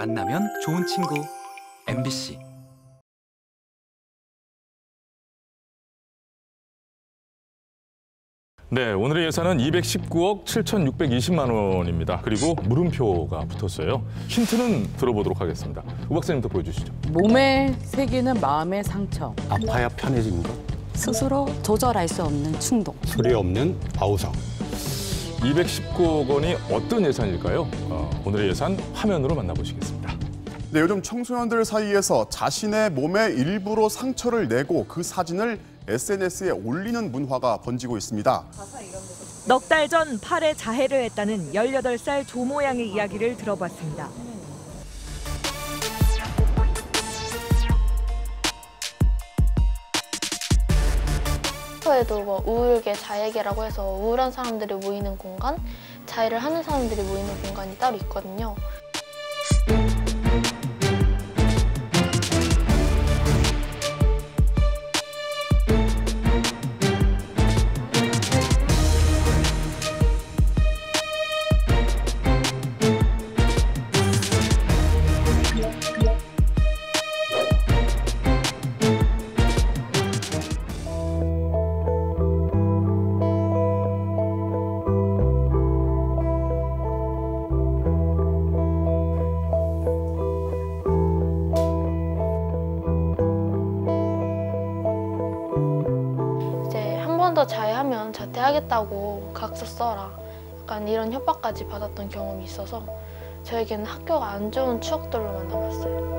만나면 좋은 친구 MBC. 네, 오늘의 예산은 219억 7,620만 원입니다. 그리고 물음표가 붙었어요. 힌트는 들어보도록 하겠습니다. 우 박사님도 보여주시죠. 몸에 새기는 마음의 상처. 아파야 편해진 것. 스스로 조절할 수 없는 충동. 소리 없는 아우성. 219억 원이 어떤 예산일까요? 오늘의 예산 화면으로 만나보시겠습니다. 네, 요즘 청소년들 사이에서 자신의 몸에 일부러 상처를 내고 그 사진을 SNS에 올리는 문화가 번지고 있습니다. 넉 달 전 팔에 자해를 했다는 18살 조모 양의 이야기를 들어봤습니다. 에도 뭐 우울계, 자해계라고 해서 우울한 사람들이 모이는 공간, 자해를 하는 사람들이 모이는 공간이 따로 있거든요. 한 번 더 자해하면 자퇴하겠다고 각서 써라. 약간 이런 협박까지 받았던 경험이 있어서 저에게는 학교가 안 좋은 추억들로만 남았어요.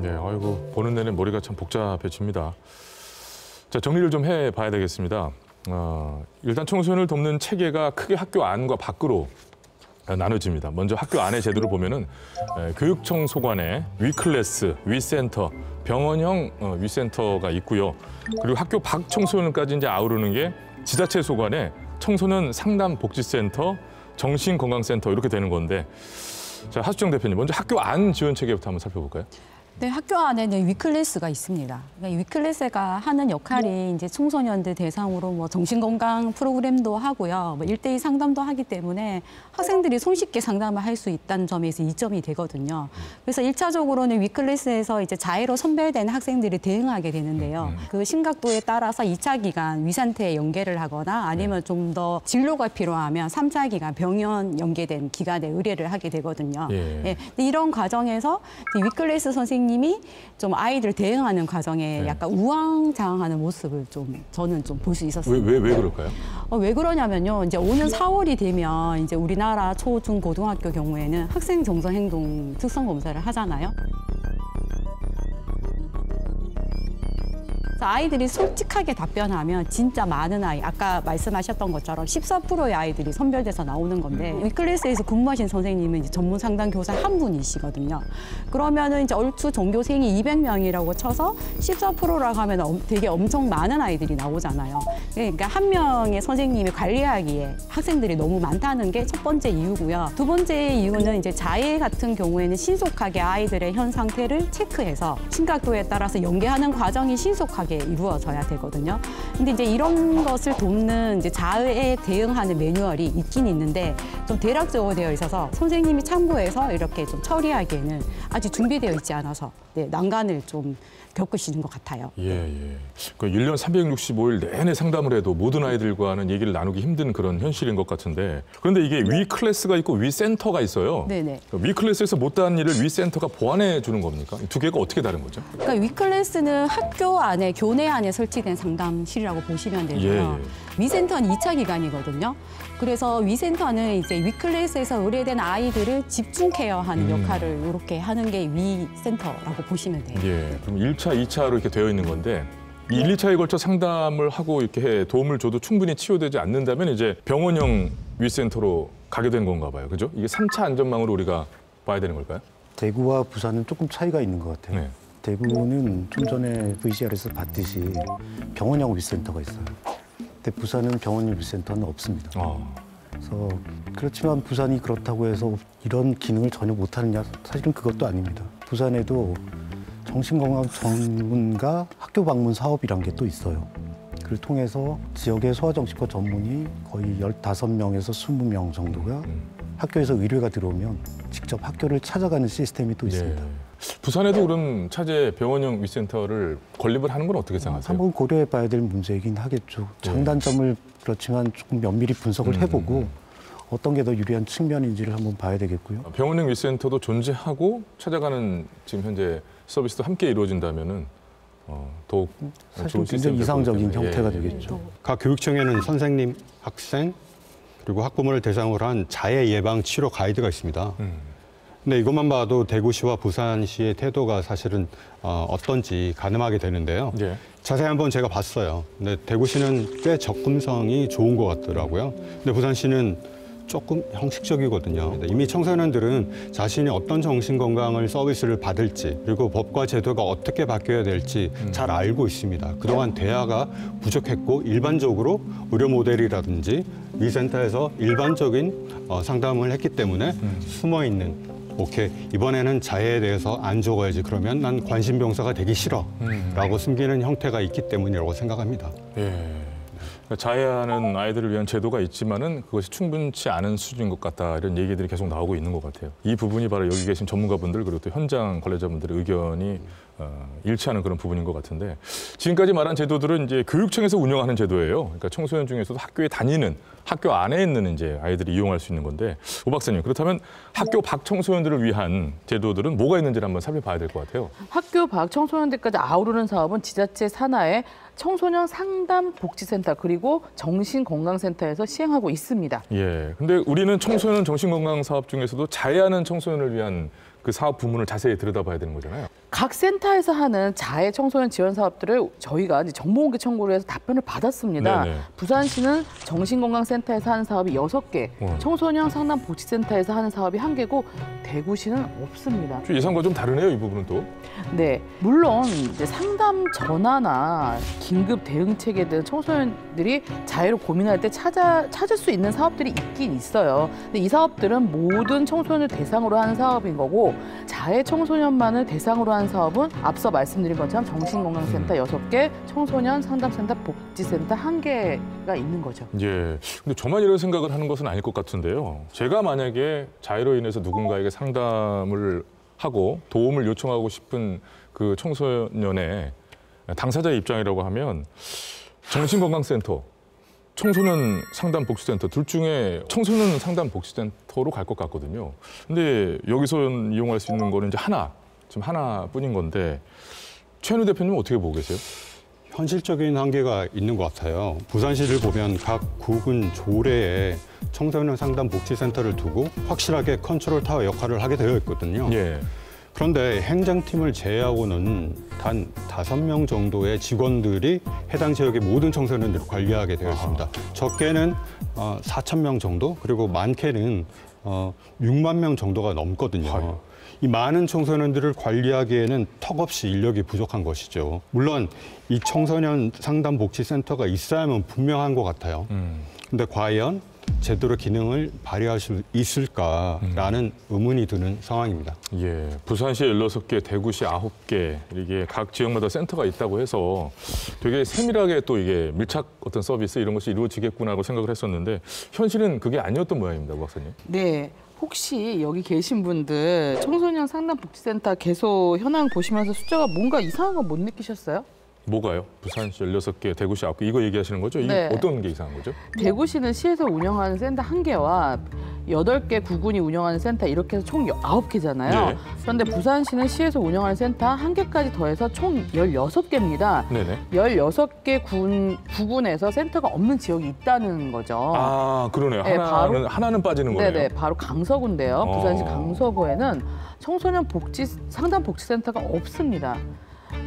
네, 아이고 보는 내내 머리가 참 복잡해집니다. 자, 정리를 좀 해봐야 되겠습니다. 일단 청소년을 돕는 체계가 크게 학교 안과 밖으로 나눠집니다. 먼저 학교 안의 제도를 보면은 교육청소관에 위클래스, 위센터, 병원형 위센터가 있고요. 그리고 학교 밖 청소년까지 이제 아우르는 게 지자체 소관에 청소년 상담복지센터, 정신건강센터 이렇게 되는 건데, 자, 하수정 대표님, 먼저 학교 안 지원 체계부터 한번 살펴볼까요? 네, 학교 안에는 위클래스가 있습니다. 그러니까 이 위클래스가 하는 역할이 이제 청소년들 대상으로 뭐 정신건강 프로그램도 하고요, 뭐 1:1 상담도 하기 때문에 학생들이 손쉽게 상담을 할 수 있다는 점에서 이점이 되거든요. 그래서 1차적으로는 위클래스에서 이제 자해로 선별된 학생들이 대응하게 되는데요. 그 심각도에 따라서 2차 기간 위상태에 연계를 하거나 아니면 좀 더 진료가 필요하면 3차 기간 병원 연계된 기관에 의뢰를 하게 되거든요. 예. 근데 이런 과정에서 위클래스 선생님이 좀 아이들 대응하는 과정에 약간 우왕좌왕하는 모습을 좀 저는 좀 볼 수 있었어요. 왜 그럴까요? 왜 그러냐면요. 이제 오는 4월이 되면 이제 우리나라 초, 중, 고등학교 경우에는 학생 정서 행동 특성 검사를 하잖아요. 아이들이 솔직하게 답변하면 진짜 많은 아이, 아까 말씀하셨던 것처럼 14%의 아이들이 선별돼서 나오는 건데, 위클래스에서 근무하신 선생님은 이제 전문 상담 교사 한 분이시거든요. 그러면은 이제 얼추 전교생이 200명이라고 쳐서 14%라고 하면 되게 엄청 많은 아이들이 나오잖아요. 그러니까 한 명의 선생님이 관리하기에 학생들이 너무 많다는 게 첫 번째 이유고요. 두 번째 이유는 이제 자해 같은 경우에는 신속하게 아이들의 현 상태를 체크해서 심각도에 따라서 연계하는 과정이 신속하게 이루어져야 되거든요. 근데 이제 이런 것을 돕는 이제 자해에 대응하는 매뉴얼이 있긴 있는데 좀 대략적으로 되어 있어서 선생님이 참고해서 이렇게 좀 처리하기에는 아직 준비되어 있지 않아서 난관을 좀 겪으시는 것 같아요. 예. 그 1년 365일 내내 상담을 해도 모든 아이들과는 얘기를 나누기 힘든 그런 현실인 것 같은데, 그런데 이게 위 클래스가 있고 위 센터가 있어요. 네네. 위 클래스에서 못다한 일을 위 센터가 보완해 주는 겁니까? 두 개가 어떻게 다른 거죠? 그러니까 위 클래스는 학교 안에, 교내 안에 설치된 상담실이라고 보시면 되고요. 위 센터는 2차 기관이거든요. 그래서 위센터는 이제 위클래스에서 의뢰된 아이들을 집중 케어하는 역할을 이렇게 하는 게 위센터라고 보시면 돼요. 예, 그럼 1차, 2차로 이렇게 되어 있는 건데, 이 1, 2차에 걸쳐 상담을 하고 이렇게 해 도움을 줘도 충분히 치유되지 않는다면 이제 병원형 위센터로 가게 된 건가 봐요. 그죠? 이게 3차 안전망으로 우리가 봐야 되는 걸까요? 대구와 부산은 조금 차이가 있는 것 같아요. 네. 대구는 좀 전에 VCR에서 봤듯이 병원하고 위센터가 있어요. 근데 부산은 병원이 위센터는 없습니다. 그래서 그렇지만 부산이 그렇다고 해서 이런 기능을 전혀 못하느냐? 사실은 그것도 아닙니다. 부산에도 정신건강 전문가 학교 방문 사업이란 게 또 있어요. 그를 통해서 지역의 소아정신과 전문의 거의 15명에서 20명 정도가 학교에서 의뢰가 들어오면 직접 학교를 찾아가는 시스템이 또 있습니다. 부산에도 그럼 차제 병원형 위센터를 건립을 하는 건 어떻게 생각하세요? 한번 고려해 봐야 될 문제이긴 하겠죠. 장단점을 그렇지만 조금 면밀히 분석을 해보고 어떤 게 더 유리한 측면인지를 한번 봐야 되겠고요. 병원형 위센터도 존재하고 찾아가는 지금 현재 서비스도 함께 이루어진다면은 더욱 사실 굉장히 이상적인 형태가 되겠죠. 각 교육청에는 선생님, 학생, 그리고 학부모를 대상으로 한 자해 예방 치료 가이드가 있습니다. 근데 이것만 봐도 대구시와 부산시의 태도가 사실은 어떤지 가늠하게 되는데요. 자세히 한번 제가 봤어요. 근데 대구시는 꽤 접근성이 좋은 것 같더라고요. 근데 부산시는 조금 형식적이거든요. 이미 청소년들은 자신이 어떤 정신건강을 서비스를 받을지 그리고 법과 제도가 어떻게 바뀌어야 될지 잘 알고 있습니다. 그동안 대화가 부족했고 일반적으로 의료 모델이라든지 위센터에서 일반적인 상담을 했기 때문에 숨어있는 오케이, 이번에는 자해에 대해서 안 적어야지. 그러면 난 관심병사가 되기 싫어. 라고 숨기는 형태가 있기 때문이라고 생각합니다. 자해하는 아이들을 위한 제도가 있지만은 그것이 충분치 않은 수준인 것 같다. 이런 얘기들이 계속 나오고 있는 것 같아요. 이 부분이 바로 여기 계신 전문가분들 그리고 또 현장 관리자분들의 의견이 일치하는 그런 부분인 것 같은데 지금까지 말한 제도들은 이제 교육청에서 운영하는 제도예요. 그러니까 청소년 중에서도 학교에 다니는 학교 안에 있는 이제 아이들이 이용할 수 있는 건데 오 박사님 그렇다면 학교 밖 청소년들을 위한 제도들은 뭐가 있는지를 한번 살펴봐야 될 것 같아요. 학교 밖 청소년들까지 아우르는 사업은 지자체 산하의 청소년 상담 복지센터 그리고 정신건강센터에서 시행하고 있습니다. 근데 우리는 청소년 정신건강 사업 중에서도 자해하는 청소년을 위한 그 사업 부문을 자세히 들여다봐야 되는 거잖아요. 각 센터에서 하는 자해 청소년 지원 사업들을 저희가 이제 정보공개 청구를 해서 답변을 받았습니다. 부산시는 정신건강센터에서 하는 사업이 6개, 청소년 상담 복지센터에서 하는 사업이 1개고 대구시는 없습니다. 예상과 좀 다르네요, 이 부분은 또. 네, 물론 이제 상담 전화나 긴급 대응 체계에 대한 청소년들이 자해로 고민할 때 찾을 수 있는 사업들이 있긴 있어요. 근데 이 사업들은 모든 청소년을 대상으로 하는 사업인 거고 자해 청소년만을 대상으로 하는 사업은 앞서 말씀드린 것처럼 정신건강센터 6개, 청소년 상담센터 복지센터 1개가 있는 거죠. 근데 저만 이런 생각을 하는 것은 아닐 것 같은데요. 제가 만약에 자해로 인해서 누군가에게 상담을 하고 도움을 요청하고 싶은 그 청소년의 당사자의 입장이라고 하면 정신건강센터, 청소년 상담복지센터 둘 중에 청소년 상담복지센터로 갈 것 같거든요. 근데 여기서 이용할 수 있는 거는 이제 지금 하나뿐인 건데 최현우 대표님은 어떻게 보고 계세요? 현실적인 한계가 있는 것 같아요. 부산시를 보면 각 구군 조례에 청소년 상담 복지센터를 두고 확실하게 컨트롤 타워 역할을 하게 되어 있거든요. 그런데 행정팀을 제외하고는 단 5명 정도의 직원들이 해당 지역의 모든 청소년들을 관리하게 되어 있습니다. 적게는 4,000명 정도, 그리고 많게는 6만 명 정도가 넘거든요. 이 많은 청소년들을 관리하기에는 턱없이 인력이 부족한 것이죠. 물론 이 청소년 상담 복지센터가 있어야만 분명한 것 같아요. 근데 과연 제대로 기능을 발휘할 수 있을까라는 의문이 드는 상황입니다. 부산시에 16개, 대구시 9개 이게 각 지역마다 센터가 있다고 해서 되게 세밀하게 또 이게 밀착 어떤 서비스 이런 것이 이루어지겠구나라고 생각을 했었는데 현실은 그게 아니었던 모양입니다, 고 박사님. 네. 혹시 여기 계신 분들 청소년 상담복지센터 개소 현황 보시면서 숫자가 뭔가 이상한 거 못 느끼셨어요? 뭐가요? 부산시 16개, 대구시 9개 이거 얘기하시는 거죠? 이게 어떤 게 이상한 거죠? 대구시는 시에서 운영하는 센터 1개와 8개 구군이 운영하는 센터 이렇게 해서 총 9개잖아요. 그런데 부산시는 시에서 운영하는 센터 1개까지 더해서 총 16개입니다. 16개 구군에서 센터가 없는 지역이 있다는 거죠. 그러네요. 하나는 빠지는 거네요. 바로 강서구인데요. 부산시 강서구에는 청소년 상담 복지센터가 없습니다.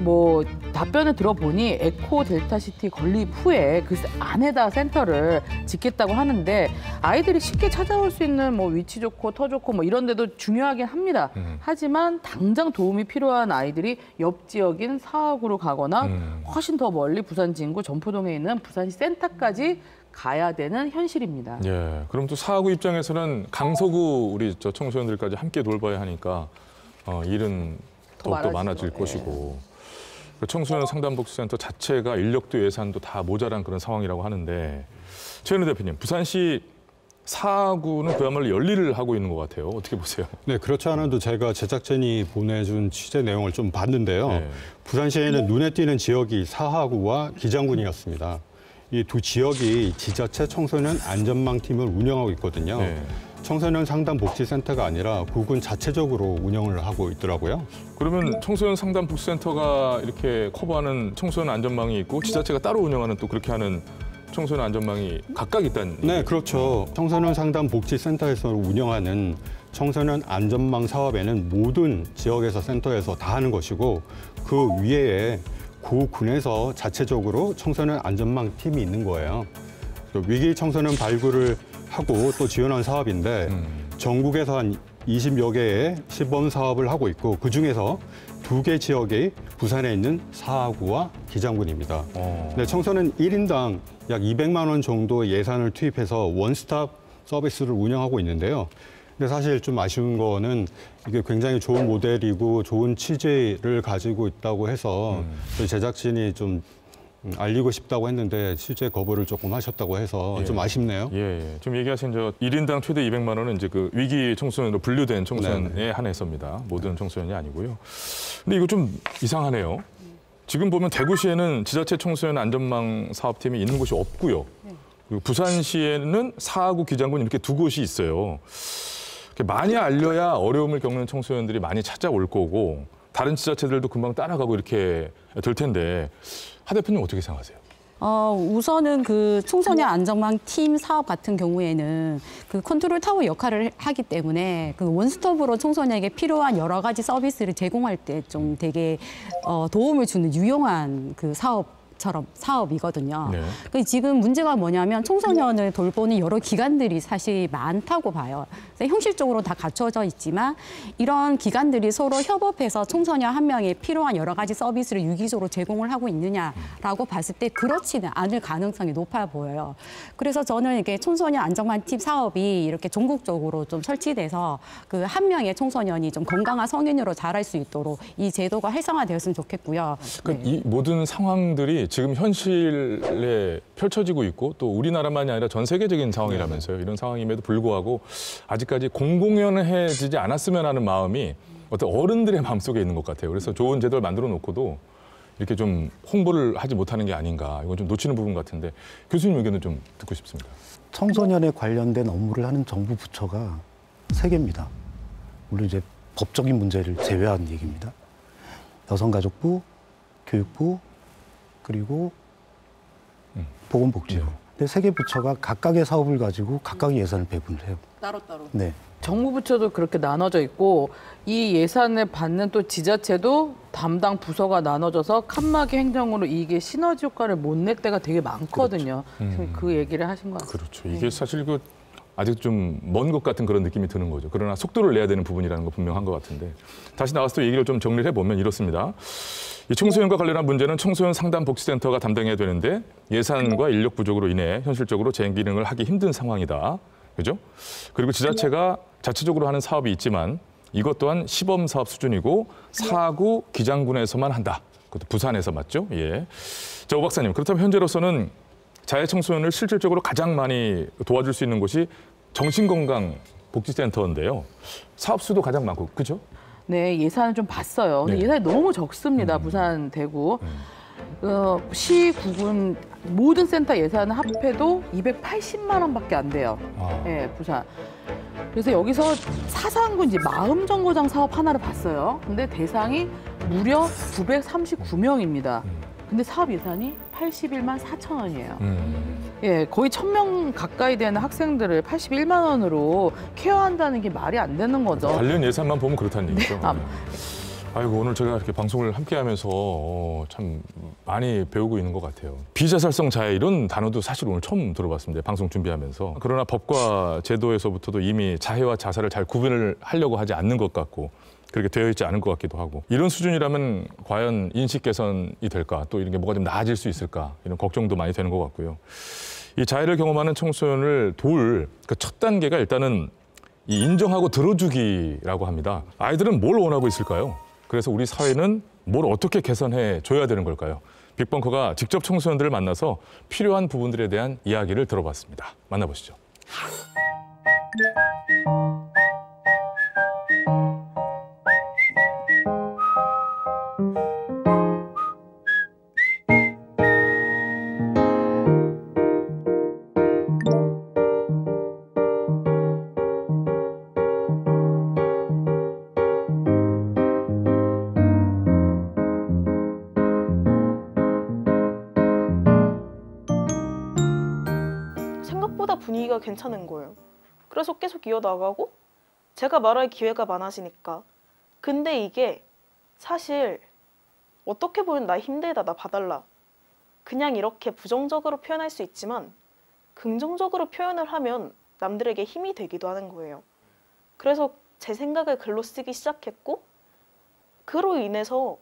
뭐 답변을 들어보니 에코 델타시티 건립 후에 그 안에다 센터를 짓겠다고 하는데 아이들이 쉽게 찾아올 수 있는 뭐 위치 좋고 터 좋고 뭐 이런 데도 중요하긴 합니다. 하지만 당장 도움이 필요한 아이들이 옆 지역인 사하구로 가거나 훨씬 더 멀리 부산 진구 점포동에 있는 부산시 센터까지 가야 되는 현실입니다. 예, 그럼 또 사하구 입장에서는 강서구 우리 저 청소년들까지 함께 돌봐야 하니까 일은 더욱더 많아질 것이고 청소년 상담복지센터 자체가 인력도 예산도 다 모자란 그런 상황이라고 하는데 최현우 대표님, 부산시 사하구는 그야말로 열일을 하고 있는 것 같아요. 어떻게 보세요? 네, 그렇지 않아도 제가 제작진이 보내준 취재 내용을 좀 봤는데요. 네. 부산시에는 눈에 띄는 지역이 사하구와 기장군이었습니다. 이 두 지역이 지자체 청소년 안전망팀을 운영하고 있거든요. 네. 청소년 상담복지센터가 아니라 구군 자체적으로 운영을 하고 있더라고요. 그러면 청소년 상담복지센터가 이렇게 커버하는 청소년 안전망이 있고 지자체가 따로 운영하는 또 그렇게 하는 청소년 안전망이 각각 있다는 네, 그렇죠. 청소년 상담복지센터에서 운영하는 청소년 안전망 사업에는 모든 지역에서 센터에서 다 하는 것이고 그 위에 구군에서 자체적으로 청소년 안전망 팀이 있는 거예요. 위기 청소년 발굴을 하고 또 지원한 사업인데 전국에서 한 20여 개의 시범 사업을 하고 있고 그중에서 2개 지역이 부산에 있는 사하구와 기장군입니다. 네, 청소년 1인당 약 200만 원 정도 예산을 투입해서 원스톱 서비스를 운영하고 있는데요. 근데 사실 좀 아쉬운 거는 이게 굉장히 좋은 모델이고 좋은 취지를 가지고 있다고 해서 저희 제작진이 좀 알리고 싶다고 했는데 실제 거부를 조금 하셨다고 해서 좀 아쉽네요. 예. 지금 얘기하신 저 1인당 최대 200만 원은 이제 그 위기 청소년으로 분류된 청소년에 한해서입니다. 모든 청소년이 아니고요. 근데 이거 좀 이상하네요. 지금 보면 대구시에는 지자체 청소년 안전망 사업팀이 있는 곳이 없고요. 그리고 부산시에는 사하구 기장군 이렇게 2곳이 있어요. 많이 알려야 어려움을 겪는 청소년들이 많이 찾아올 거고 다른 지자체들도 금방 따라가고 이렇게 될 텐데 하 대표님 어떻게 생각하세요? 우선은 그 청소년 안전망 팀 사업 같은 경우에는 그 컨트롤 타워 역할을 하기 때문에 그 원스톱으로 청소년에게 필요한 여러 가지 서비스를 제공할 때 좀 되게 도움을 주는 유용한 그 사업이거든요. 네. 지금 문제가 뭐냐면 청소년을 돌보는 여러 기관들이 사실 많다고 봐요. 그래서 형식적으로 다 갖춰져 있지만 이런 기관들이 서로 협업해서 청소년 한 명에 필요한 여러 가지 서비스를 유기적으로 제공을 하고 있느냐라고 봤을 때 그렇지는 않을 가능성이 높아 보여요. 그래서 저는 이게 청소년 안전망 팀 사업이 이렇게 전국적으로 좀 설치돼서 그 한 명의 청소년이 좀 건강한 성인으로 자랄 수 있도록 이 제도가 활성화되었으면 좋겠고요. 그러니까 이 모든 상황들이 지금 현실에 펼쳐지고 있고 또 우리나라만이 아니라 전 세계적인 상황이라면서요. 이런 상황임에도 불구하고 아직까지 공공연해지지 않았으면 하는 마음이 어떤 어른들의 마음속에 있는 것 같아요. 그래서 좋은 제도를 만들어 놓고도 이렇게 좀 홍보를 하지 못하는 게 아닌가. 이건 좀 놓치는 부분 같은데 교수님 의견을 좀 듣고 싶습니다. 청소년에 관련된 업무를 하는 정부 부처가 3개입니다. 물론 이제 법적인 문제를 제외한 얘기입니다. 여성가족부, 교육부, 그리고 보건복지부. 근데 3개 부처가 각각의 사업을 가지고 각각의 예산을 배분을 해요. 따로따로. 네. 정부 부처도 그렇게 나눠져 있고 이 예산을 받는 또 지자체도 담당 부서가 나눠져서 칸막이 행정으로 이게 시너지 효과를 못 낼 때가 되게 많거든요. 그래서 그 얘기를 하신 것 같습니다. 그렇죠. 이게 사실 그 아직 좀 먼 것 같은 그런 느낌이 드는 거죠. 그러나 속도를 내야 되는 부분이라는 거 분명한 것 같은데 다시 나와서 또 얘기를 좀 정리를 해보면 이렇습니다. 이 청소년과 관련한 문제는 청소년 상담복지센터가 담당해야 되는데 예산과 인력 부족으로 인해 현실적으로 재기능을 하기 힘든 상황이다. 그죠? 그리고 지자체가 자체적으로 하는 사업이 있지만 이것 또한 시범 사업 수준이고 사하구 기장군에서만 한다. 그것도 부산에서 맞죠? 예. 자, 오 박사님, 그렇다면 현재로서는 자해 청소년을 실질적으로 가장 많이 도와줄 수 있는 곳이 정신건강복지센터인데요. 사업 수도 가장 많고, 그죠? 네, 예산을 좀 봤어요. 근데 예산이 너무 적습니다. 부산, 대구. 시, 구군 모든 센터 예산을 합해도 280만 원밖에 안 돼요. 네, 부산. 그래서 여기서 사상군 이제 마음정거장 사업 하나를 봤어요. 근데 대상이 무려 939명입니다. 근데 사업 예산이 81만 4천 원이에요. 예, 거의 1,000명 가까이 되는 학생들을 81만 원으로 케어한다는 게 말이 안 되는 거죠. 관련 예산만 보면 그렇다는 얘기죠. 아이고, 오늘 제가 이렇게 방송을 함께하면서 참 많이 배우고 있는 것 같아요. 비자살성 자해 이런 단어도 사실 오늘 처음 들어봤습니다. 방송 준비하면서. 그러나 법과 제도에서부터도 이미 자해와 자살을 잘 구분을 하려고 하지 않는 것 같고 그렇게 되어 있지 않은 것 같기도 하고 이런 수준이라면 과연 인식 개선이 될까? 또 이런 게 뭐가 좀 나아질 수 있을까? 이런 걱정도 많이 되는 것 같고요. 이 자해를 경험하는 청소년을 도울 그 첫 단계가 일단은 이 인정하고 들어주기라고 합니다. 아이들은 뭘 원하고 있을까요? 그래서 우리 사회는 뭘 어떻게 개선해 줘야 되는 걸까요? 빅벙커가 직접 청소년들을 만나서 필요한 부분들에 대한 이야기를 들어봤습니다. 만나보시죠. 생각보다 분위기가 괜찮은 거예요. 그래서 계속 이어나가고 제가 말할 기회가 많아지니까. 근데 이게 사실 어떻게 보면 나 힘들다, 나 봐달라. 그냥 이렇게 부정적으로 표현할 수 있지만 긍정적으로 표현을 하면 남들에게 힘이 되기도 하는 거예요. 그래서 제 생각을 글로 쓰기 시작했고 그로 인해서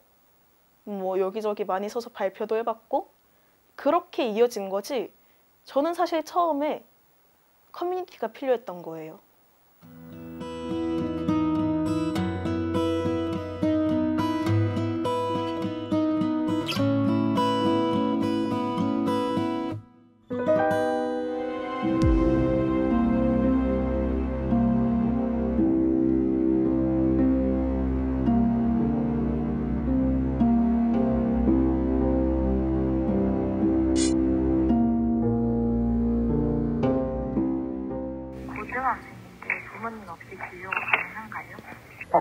뭐 여기저기 많이 서서 발표도 해봤고 그렇게 이어진 거지. 저는 사실 처음에 커뮤니티가 필요했던 거예요. 부모님 없이 진료가 가능한가요? 저희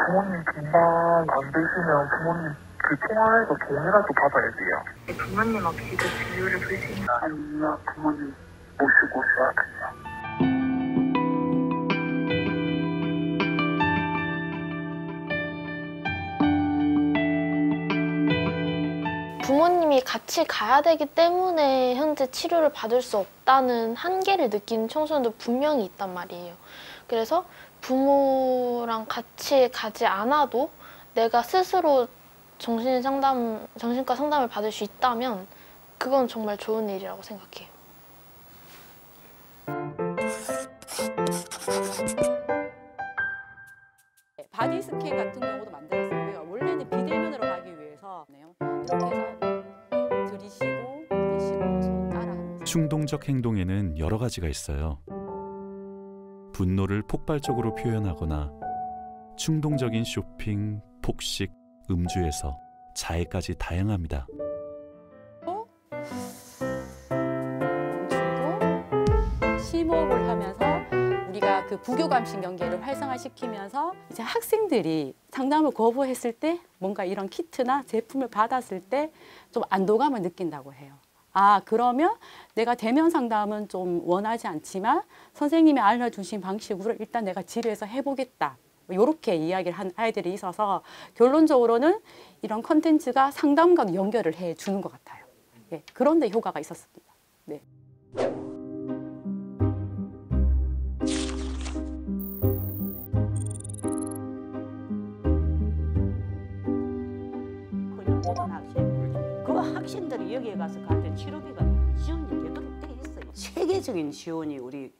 부모님 금방 안 되시면 부모님 통화해서 돈이라도 받아야 돼요. 네, 부모님 없이도 진료를 볼 수 있는? 아니요, 부모님 모시고 있어야 돼요. 부모님이 같이 가야 되기 때문에 현재 치료를 받을 수 없다는 한계를 느끼는 청소년도 분명히 있단 말이에요. 그래서 부모랑 같이 가지 않아도 내가 스스로 정신과 상담을 받을 수 있다면 그건 정말 좋은 일이라고 생각해요. 바디 스캔 같은 경우도 만들었어요. 원래는 비대면으로 가기 위해서 이렇게 해서 들이쉬고 내쉬고 손 따라하면서. 충동적 행동에는 여러 가지가 있어요. 분노를 폭발적으로 표현하거나 충동적인 쇼핑, 폭식, 음주에서 자해까지 다양합니다. 멈추고 심호흡을 하면서 우리가 그 부교감식 연계를 활성화시키면서 이제 학생들이 상담을 거부했을 때 뭔가 이런 키트나 제품을 받았을 때 좀 안도감을 느낀다고 해요. 아, 그러면 내가 대면 상담은 좀 원하지 않지만 선생님이 알려주신 방식으로 일단 내가 집에서 해보겠다. 이렇게 이야기를 한 아이들이 있어서 결론적으로는 이런 컨텐츠가 상담과 연결을 해주는 것 같아요. 네, 그런 데 효과가 있었습니다. 네. 그 학생들이 여기에 가서 갈 때 치료비가 지원이 되도록 돼 있어요. 체계적인 지원이 우리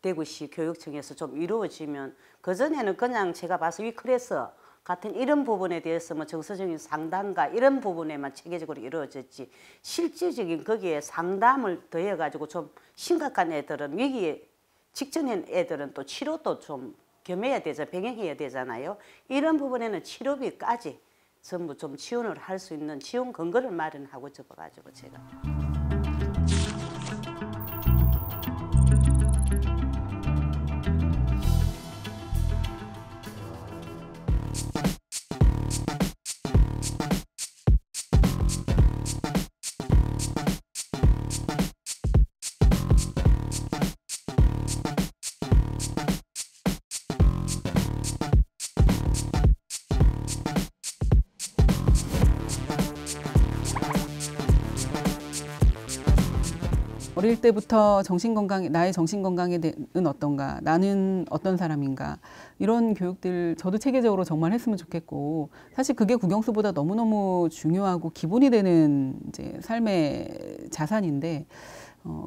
대구시 교육청에서 좀 이루어지면 그전에는 그냥 제가 봐서 위클래스 같은 이런 부분에 대해서 뭐 정서적인 상담과 이런 부분에만 체계적으로 이루어졌지 실질적인 거기에 상담을 더해가지고 좀 심각한 애들은 위기에 직전인 애들은 또 치료도 좀 겸해야 되잖아요. 병행해야 되잖아요. 이런 부분에는 치료비까지 전부 좀 지원을 할 수 있는 지원 근거를 마련하고 싶어가지고 제가. 어릴 때부터 나의 정신건강은 어떤가, 나는 어떤 사람인가, 이런 교육들 저도 체계적으로 정말 했으면 좋겠고, 사실 그게 국영수보다 너무너무 중요하고 기본이 되는 이제 삶의 자산인데,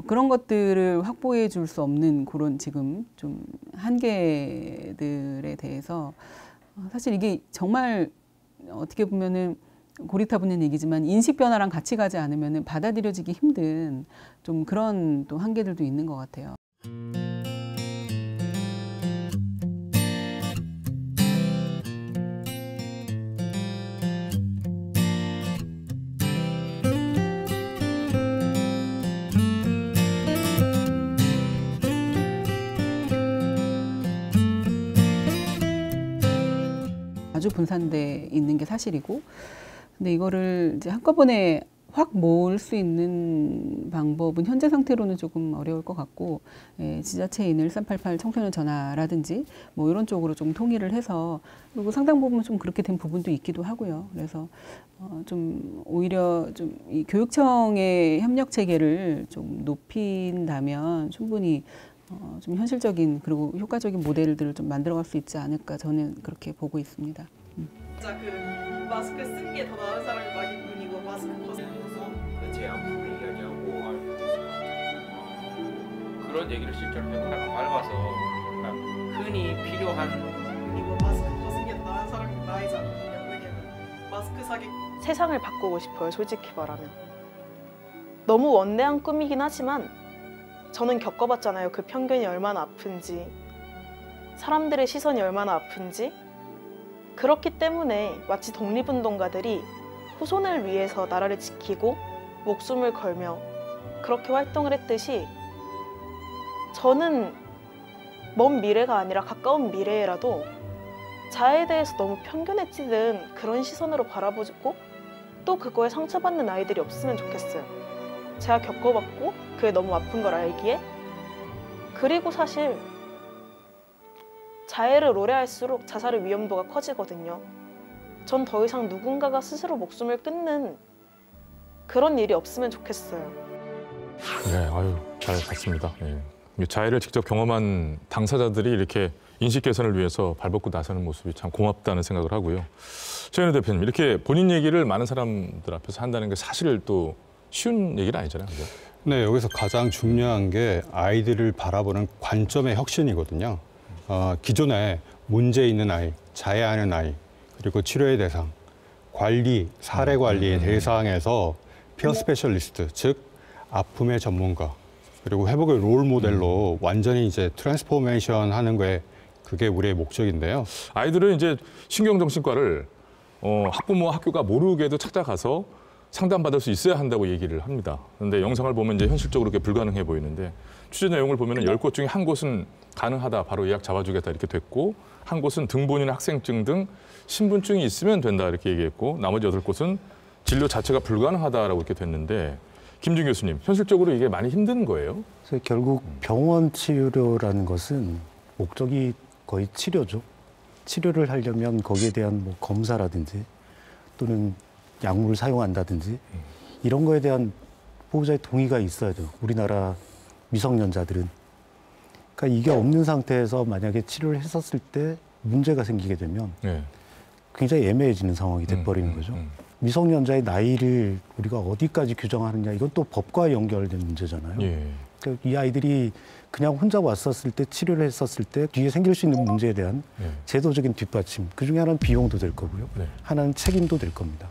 그런 것들을 확보해 줄 수 없는 그런 지금 좀 한계들에 대해서 사실 이게 정말 어떻게 보면은 고리타분한 얘기지만 인식 변화랑 같이 가지 않으면 받아들여지기 힘든 좀 그런 또 한계들도 있는 것 같아요. 아주 분산돼 있는 게 사실이고, 근데 이거를 이제 한꺼번에 확 모을 수 있는 방법은 현재 상태로는 조금 어려울 것 같고, 지자체에 있는 1388 청소년 전화라든지 뭐 이런 쪽으로 좀 통일을 해서, 그리고 상당 부분 좀 그렇게 된 부분도 있기도 하고요. 그래서 좀 오히려 좀 이 교육청의 협력 체계를 좀 높인다면 충분히 좀 현실적인 그리고 효과적인 모델들을 좀 만들어갈 수 있지 않을까, 저는 그렇게 보고 있습니다. 진짜 그 마스크 쓴 게 더 나은 사람이 마기꾼이고 마스크 벗어서 제 양품을 이야기하고 그런 얘기를 실제로 해보다가 밟아서 흔히 필요한 이거 마스크 벗은 게 더 나은 사람이 나이잖아요. 왜냐면 마스크 사기 세상을 바꾸고 싶어요. 솔직히 말하면 너무 원대한 꿈이긴 하지만 저는 겪어봤잖아요. 그 편견이 얼마나 아픈지, 사람들의 시선이 얼마나 아픈지. 그렇기 때문에 마치 독립운동가들이 후손을 위해서 나라를 지키고 목숨을 걸며 그렇게 활동을 했듯이 저는 먼 미래가 아니라 가까운 미래에라도 자아에 대해서 너무 편견에 찌든 그런 시선으로 바라보고 또 그거에 상처받는 아이들이 없으면 좋겠어요. 제가 겪어봤고 그게 너무 아픈 걸 알기에. 그리고 사실 자해를 오래할수록 자살의 위험도가 커지거든요. 전 더 이상 누군가가 스스로 목숨을 끊는 그런 일이 없으면 좋겠어요. 네, 아유, 잘 봤습니다. 예. 자해를 직접 경험한 당사자들이 이렇게 인식 개선을 위해서 발벗고 나서는 모습이 참 고맙다는 생각을 하고요. 최현우 대표님, 이렇게 본인 얘기를 많은 사람들 앞에서 한다는 게 사실 또 쉬운 얘기는 아니잖아요. 그죠? 네, 여기서 가장 중요한 게 아이들을 바라보는 관점의 혁신이거든요. 기존에 문제 있는 아이, 자해하는 아이, 그리고 치료의 대상, 관리, 사례 관리의 대상에서 피어 스페셜리스트, 즉 아픔의 전문가, 그리고 회복의 롤 모델로 완전히 이제 트랜스포메이션 하는 거에 그게 우리의 목적인데요. 아이들은 이제 신경정신과를 학부모와 학교가 모르게도 찾아가서 상담받을 수 있어야 한다고 얘기를 합니다. 그런데 영상을 보면 이제 현실적으로 그게 불가능해 보이는데 취재 내용을 보면 10곳 중에 한 곳은 가능하다, 바로 예약 잡아주겠다 이렇게 됐고, 한 곳은 등본이나 학생증 등 신분증이 있으면 된다 이렇게 얘기했고, 나머지 8곳은 진료 자체가 불가능하다라고 이렇게 됐는데, 김준 교수님, 현실적으로 이게 많이 힘든 거예요? 그래서 결국 병원 치료라는 것은 목적이 거의 치료죠. 치료를 하려면 거기에 대한 뭐 검사라든지 또는 약물을 사용한다든지 이런 거에 대한 보호자의 동의가 있어야죠. 우리나라 미성년자들은. 그러니까 이게 없는 상태에서 만약에 치료를 했었을 때 문제가 생기게 되면 굉장히 애매해지는 상황이 돼버리는 거죠. 미성년자의 나이를 우리가 어디까지 규정하느냐, 이건 또 법과 연결된 문제잖아요. 그러니까 이 아이들이 그냥 혼자 왔었을 때, 치료를 했었을 때 뒤에 생길 수 있는 문제에 대한 제도적인 뒷받침, 그중에 하나는 비용도 될 거고요. 하나는 책임도 될 겁니다.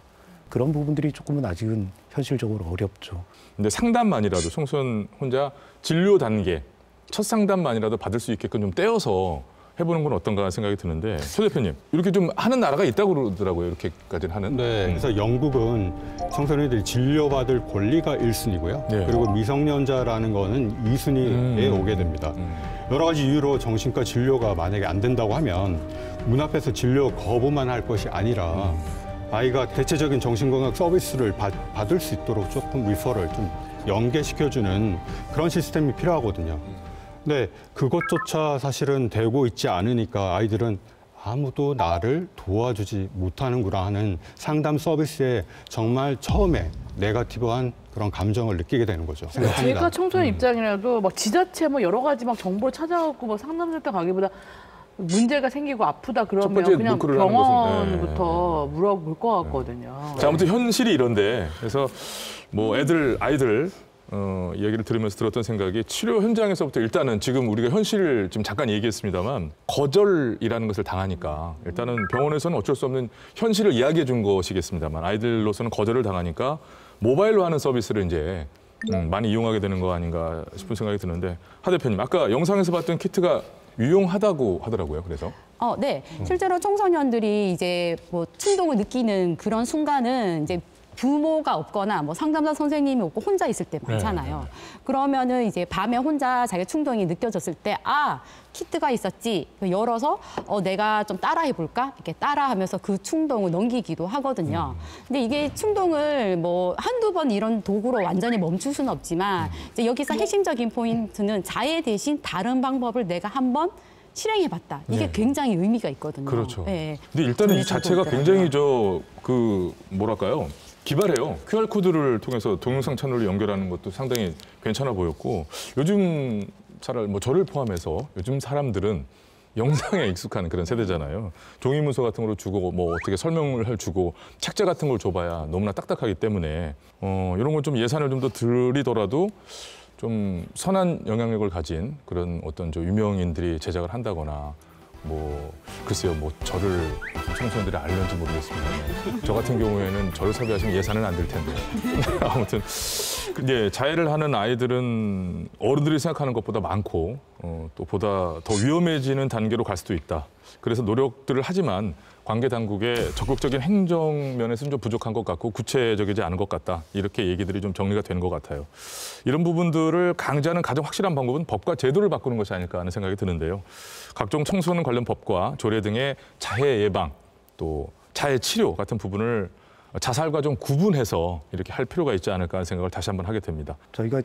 그런 부분들이 조금은 아직은 현실적으로 어렵죠. 근데 상담만이라도 청소년 혼자 진료 단계, 첫 상담만이라도 받을 수 있게끔 좀 떼어서 해보는 건 어떤가 생각이 드는데, 서 대표님, 이렇게 좀 하는 나라가 있다고 그러더라고요. 이렇게까지는 하는. 네, 그래서 영국은 청소년들이 진료받을 권리가 1순위고요. 그리고 미성년자라는 거는 2순위에 오게 됩니다. 여러 가지 이유로 정신과 진료가 만약에 안 된다고 하면 문 앞에서 진료 거부만 할 것이 아니라 아이가 대체적인 정신건강 서비스를 받을 수 있도록 조금 리퍼럴 좀 연계시켜주는 그런 시스템이 필요하거든요. 근데 그것조차 사실은 되고 있지 않으니까 아이들은 아무도 나를 도와주지 못하는구나 하는 상담 서비스에 정말 처음에 네거티브한 그런 감정을 느끼게 되는 거죠. 생각합니다. 제가 청소년 입장이라도 막 지자체 뭐 여러 가지 막 정보를 찾아갖고 막 상담센터 가기보다 문제가 생기고 아프다 그러면 그냥 병원부터 물어볼 것 같거든요. 자, 아무튼 현실이 이런데 그래서 뭐 아이들 이야기를 들으면서 들었던 생각이 치료 현장에서부터 일단은 지금 우리가 현실을 지금 잠깐 얘기했습니다만 거절이라는 것을 당하니까 일단은 병원에서는 어쩔 수 없는 현실을 이야기해 준 것이겠습니다만 아이들로서는 거절을 당하니까 모바일로 하는 서비스를 이제 많이 이용하게 되는 거 아닌가 싶은 생각이 드는데 하 대표님 아까 영상에서 봤던 키트가 유용하다고 하더라고요. 그래서 네. 실제로 청소년들이 이제 뭐 충동을 느끼는 그런 순간은 이제 부모가 없거나 뭐 상담사 선생님이 없고 혼자 있을 때 많잖아요. 그러면은 이제 밤에 혼자 자기 충동이 느껴졌을 때 키트가 있었지. 열어서 내가 좀 따라해 볼까? 이렇게 따라하면서 그 충동을 넘기기도 하거든요. 근데 이게 충동을 뭐 한두 번 이런 도구로 완전히 멈출 수는 없지만 이제 여기서 핵심적인 포인트는 자해 대신 다른 방법을 내가 한번 실행해봤다. 이게 굉장히 의미가 있거든요. 그렇죠. 네. 근데 일단은 이 자체가 굉장히 뭐랄까요? 기발해요. QR코드를 통해서 동영상 채널로 연결하는 것도 상당히 괜찮아 보였고 요즘 저를 포함해서 요즘 사람들은 영상에 익숙한 그런 세대잖아요. 종이 문서 같은 걸 주고 뭐 어떻게 설명을 주고 책자 같은 걸 줘봐야 너무나 딱딱하기 때문에 이런 건 좀 예산을 좀 더 들이더라도 좀 선한 영향력을 가진 그런 어떤 유명인들이 제작을 한다거나 글쎄요, 저를 청소년들이 알는지 모르겠습니다만 저 같은 경우에는 저를 섭외하시면 예산은 안 들 텐데 아무튼 자해를 하는 아이들은 어른들이 생각하는 것보다 많고 또 보다 더 위험해지는 단계로 갈 수도 있다. 그래서 노력들을 하지만 관계 당국의 적극적인 행정 면에서는 좀 부족한 것 같고 구체적이지 않은 것 같다. 이렇게 얘기들이 좀 정리가 된 것 같아요. 이런 부분들을 강제하는 가장 확실한 방법은 법과 제도를 바꾸는 것이 아닐까 하는 생각이 드는데요. 각종 청소년 관련 법과 조례 등의 자해 예방, 또 자해 치료 같은 부분을 자살과 좀 구분해서 이렇게 할 필요가 있지 않을까 하는 생각을 다시 한번 하게 됩니다. 저희가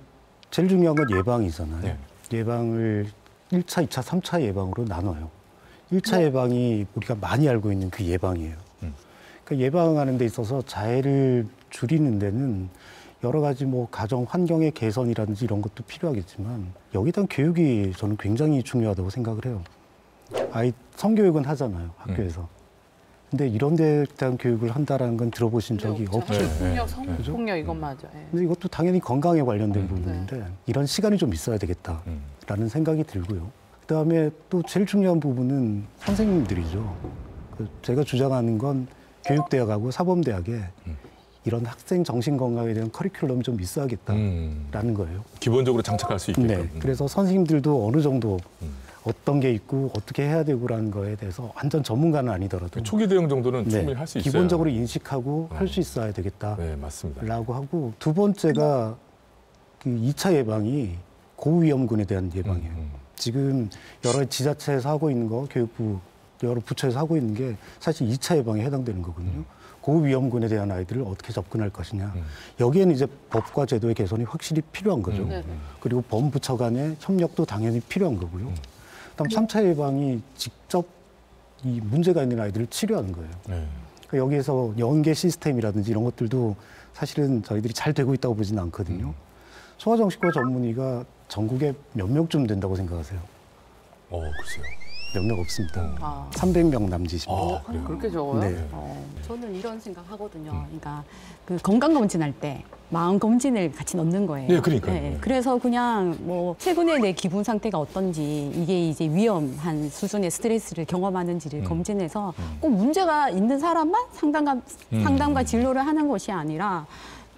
제일 중요한 건 예방이잖아요. 네. 예방을 1차, 2차, 3차 예방으로 나눠요. 1차 예방이 우리가 많이 알고 있는 그 예방이에요. 그러니까 예방하는 데 있어서 자해를 줄이는 데는 여러 가지 가정 환경의 개선이라든지 이런 것도 필요하겠지만 여기에 대한 교육이 저는 굉장히 중요하다고 생각을 해요. 아이 성교육은 하잖아요, 학교에서. 근데 이런 데에 대한 교육을 한다라는 건 들어보신 적이 없죠. 폭력, 성폭력 이건 맞아. 근데 이것도 당연히 건강에 관련된 부분인데 이런 시간이 좀 있어야 되겠다라는 생각이 들고요. 그다음에 또 제일 중요한 부분은 선생님들이죠. 제가 주장하는 건 교육대학하고 사범대학에 이런 학생 정신건강에 대한 커리큘럼이 좀 있어야겠다라는 거예요. 기본적으로 장착할 수 있게끔. 네. 그래서 선생님들도 어느 정도 어떤 게 있고 어떻게 해야 되고라는 거에 대해서 완전 전문가는 아니더라도 초기 대응 정도는 충분히 할 수 있어요. 기본적으로 인식하고 할 수 있어야 되겠다. 네, 맞습니다. 라고 하고 두 번째가 그 2차 예방이 고위험군에 대한 예방이에요. 지금 여러 지자체에서 하고 있는 거, 교육부 여러 부처에서 하고 있는 게 사실 2차 예방에 해당되는 거거든요. 고위험군에 대한 아이들을 어떻게 접근할 것이냐. 여기에는 이제 법과 제도의 개선이 확실히 필요한 거죠. 그리고 범부처 간의 협력도 당연히 필요한 거고요. 그다음 3차 예방이 직접 이 문제가 있는 아이들을 치료하는 거예요. 그러니까 여기에서 연계 시스템이라든지 이런 것들도 사실은 저희들이 잘 되고 있다고 보지는 않거든요. 소아정신과 전문의가 전국에 몇 명쯤 된다고 생각하세요? 글쎄요. 몇 명 없습니다. 300명 남짓입니다. 그렇게 적어요? 네. 저는 이런 생각 하거든요. 그러니까 그 건강검진할 때 마음 검진을 같이 넣는 거예요. 네, 그러니까요. 네. 그래서 그냥 최근에 내 기분 상태가 어떤지 이게 이제 위험한 수준의 스트레스를 경험하는지를 검진해서 꼭 문제가 있는 사람만 상담과 진료를 하는 것이 아니라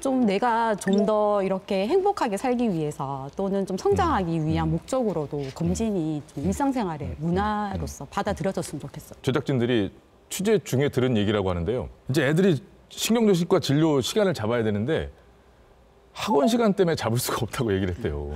좀 내가 좀 더 이렇게 행복하게 살기 위해서 또는 좀 성장하기 위한 목적으로도 검진이 좀 일상생활의 문화로서 받아들여졌으면 좋겠어요. 제작진들이 취재 중에 들은 얘기라고 하는데요. 이제 애들이 신경정신과 진료 시간을 잡아야 되는데 학원 시간 때문에 잡을 수가 없다고 얘기를 했대요.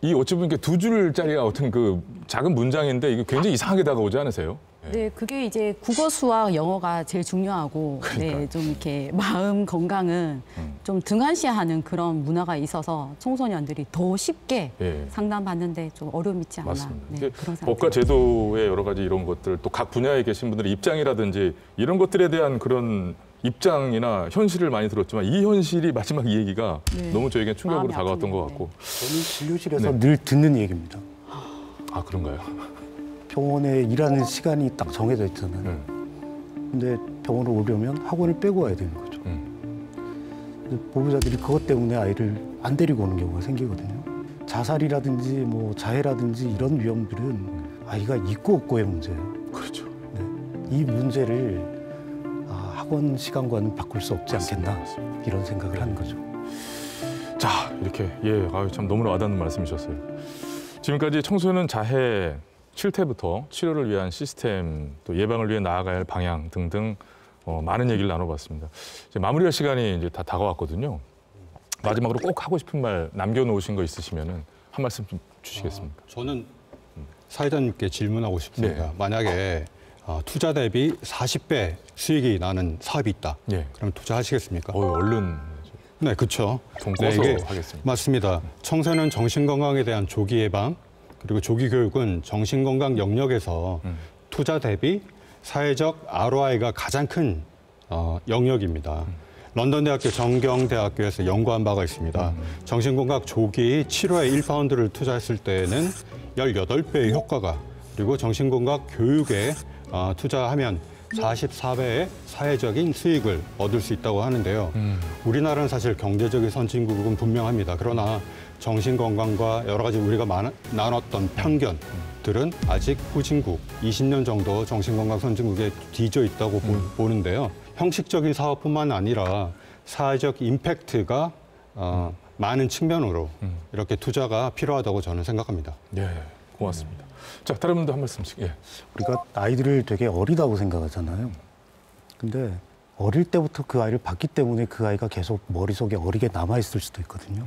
이 어찌 보면 2줄짜리 어떤 그 작은 문장인데 이게 굉장히 이상하게 다가오지 않으세요? 네, 그게 이제 국어, 수학, 영어가 제일 중요하고, 네, 좀 이렇게 마음 건강은 좀 등한시하는 그런 문화가 있어서 청소년들이 더 쉽게 상담받는데 좀 어려움이 있지 않나. 맞습니다. 네, 그런 법과 제도의 여러 가지 이런 것들, 또 각 분야에 계신 분들의 입장이라든지 이런 것들에 대한 그런 입장이나 현실을 많이 들었지만 이 현실이 마지막 이 얘기가 너무 저에게 충격으로 다가왔던 것 같고. 저는 진료실에서 늘 듣는 얘기입니다. 아, 그런가요? 병원에 일하는 시간이 딱 정해져 있잖아요. 근데 병원을 오려면 학원을 빼고 와야 되는 거죠. 근데 보호자들이 그것 때문에 아이를 안 데리고 오는 경우가 생기거든요. 자살이라든지 뭐 자해라든지 이런 위험들은 아이가 있고 없고의 문제예요. 그렇죠. 네. 이 문제를 학원 시간과는 바꿀 수 없지 않겠나 이런 생각을 하는 거죠. 자, 이렇게 참 너무나 와닿는 말씀이셨어요. 지금까지 청소년 자해 실태부터 치료를 위한 시스템, 또 예방을 위해 나아가야 할 방향 등등 많은 얘기를 나눠봤습니다. 이제 마무리할 시간이 이제 다 다가왔거든요. 마지막으로 꼭 하고 싶은 말 남겨놓으신 거 있으시면은 한 말씀 좀 주시겠습니까? 저는 사회자님께 질문하고 싶습니다. 네. 만약에 투자 대비 40배 수익이 나는 사업이 있다. 그럼 투자하시겠습니까? 얼른. 네, 그렇죠. 돈 꺼서 하겠습니다. 맞습니다. 청소년 정신건강에 대한 조기 예방, 그리고 조기 교육은 정신건강 영역에서 투자 대비 사회적 ROI가 가장 큰 영역입니다. 런던 대학교 정경대학교에서 연구한 바가 있습니다. 정신건강 조기 치료에 1파운드를 투자했을 때에는 18배의 효과가, 그리고 정신건강 교육에 투자하면 44배의 사회적인 수익을 얻을 수 있다고 하는데요. 우리나라는 사실 경제적인 선진국은 분명합니다. 그러나 정신건강과 여러 가지 우리가 나눴던 편견들은 아직 후진국, 20년 정도 정신건강 선진국에 뒤져 있다고 보는데요. 형식적인 사업뿐만 아니라 사회적 임팩트가 많은 측면으로 이렇게 투자가 필요하다고 저는 생각합니다. 네, 고맙습니다. 자, 다른 분도 한 말씀씩. 우리가 아이들을 되게 어리다고 생각하잖아요. 근데 어릴 때부터 그 아이를 봤기 때문에 그 아이가 계속 머릿속에 어리게 남아있을 수도 있거든요.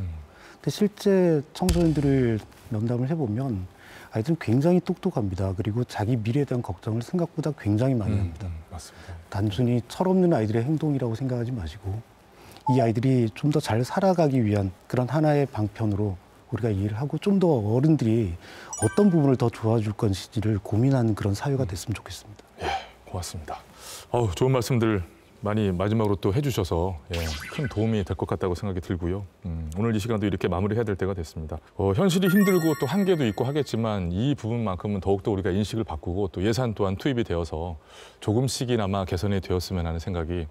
근데 실제 청소년들을 면담을 해보면 아이들은 굉장히 똑똑합니다. 그리고 자기 미래에 대한 걱정을 생각보다 굉장히 많이 합니다. 맞습니다. 단순히 철없는 아이들의 행동이라고 생각하지 마시고 이 아이들이 좀 더 잘 살아가기 위한 그런 하나의 방편으로 우리가 이해를 하고 좀 더 어른들이 어떤 부분을 더 도와줄 건지를 고민하는 그런 사회가 됐으면 좋겠습니다. 고맙습니다. 좋은 말씀들 많이 마지막으로 또 해주셔서 큰 도움이 될 것 같다고 생각이 들고요. 오늘 이 시간도 이렇게 마무리해야 될 때가 됐습니다. 현실이 힘들고 또 한계도 있고 하겠지만 이 부분만큼은 더욱더 우리가 인식을 바꾸고 또 예산 또한 투입이 되어서 조금씩이나마 개선이 되었으면 하는 생각이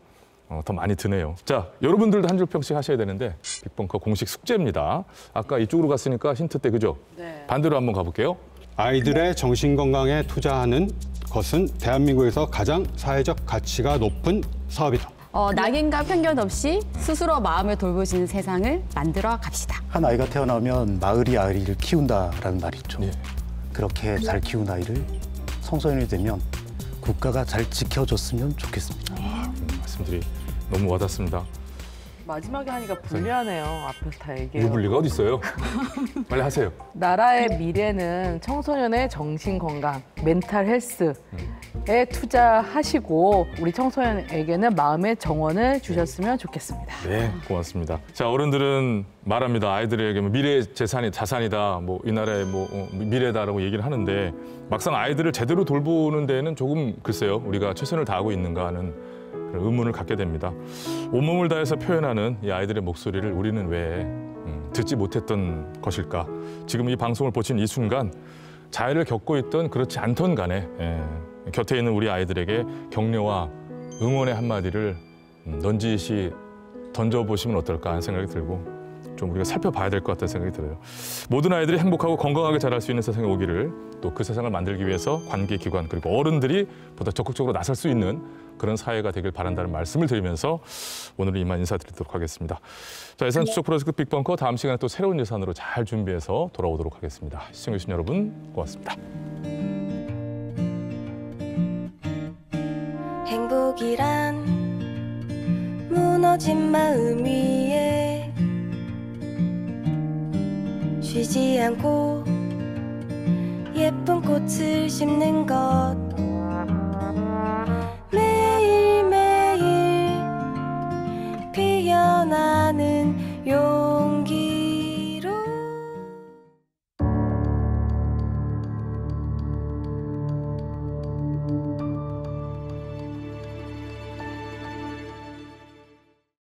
더 많이 드네요. 자, 여러분들도 한 줄 평씩 하셔야 되는데 빅벙커 공식 숙제입니다. 아까 이쪽으로 갔으니까 힌트 때 그죠? 반대로 한번 가볼게요. 아이들의 정신건강에 투자하는 것은 대한민국에서 가장 사회적 가치가 높은 사업이다. 낙인과 편견 없이 스스로 마음을 돌보시는 세상을 만들어 갑시다. 한 아이가 태어나면 마을이 아이를 키운다라는 말이 있죠. 그렇게 잘 키운 아이를 청소년이 되면 국가가 잘 지켜줬으면 좋겠습니다. 말씀들이 너무 와닿습니다. 마지막에 하니까 불리하네요. 앞에서 다 얘기해요. 이거 불리가 어디 있어요? 빨리 하세요. 나라의 미래는 청소년의 정신건강, 멘탈 헬스에 투자하시고 우리 청소년에게는 마음의 정원을 주셨으면 좋겠습니다. 네, 고맙습니다. 자, 어른들은 말합니다. 아이들에게 미래 재산이 자산이다, 이 나라의 미래다라고 얘기를 하는데 막상 아이들을 제대로 돌보는 데에는 조금 글쎄요, 우리가 최선을 다하고 있는가 하는 그런 의문을 갖게 됩니다. 온몸을 다해서 표현하는 이 아이들의 목소리를 우리는 왜 듣지 못했던 것일까? 지금 이 방송을 보신 이 순간 자해를 겪고 있던 그렇지 않던 간에 곁에 있는 우리 아이들에게 격려와 응원의 한마디를 넌지시 던져보시면 어떨까 하는 생각이 들고 좀 우리가 살펴봐야 될 것 같다는 생각이 들어요. 모든 아이들이 행복하고 건강하게 자랄 수 있는 세상이 오기를, 또 그 세상을 만들기 위해서 관계기관 그리고 어른들이 보다 적극적으로 나설 수 있는 그런 사회가 되길 바란다는 말씀을 드리면서 오늘은 이만 인사드리도록 하겠습니다. 자, 예산 추적 프로젝트 빅벙커 다음 시간에 또 새로운 예산으로 잘 준비해서 돌아오도록 하겠습니다. 시청해주신 여러분 고맙습니다. 행복이란 무너진 마음 위에 쉬지 않고 예쁜 꽃을 심는 것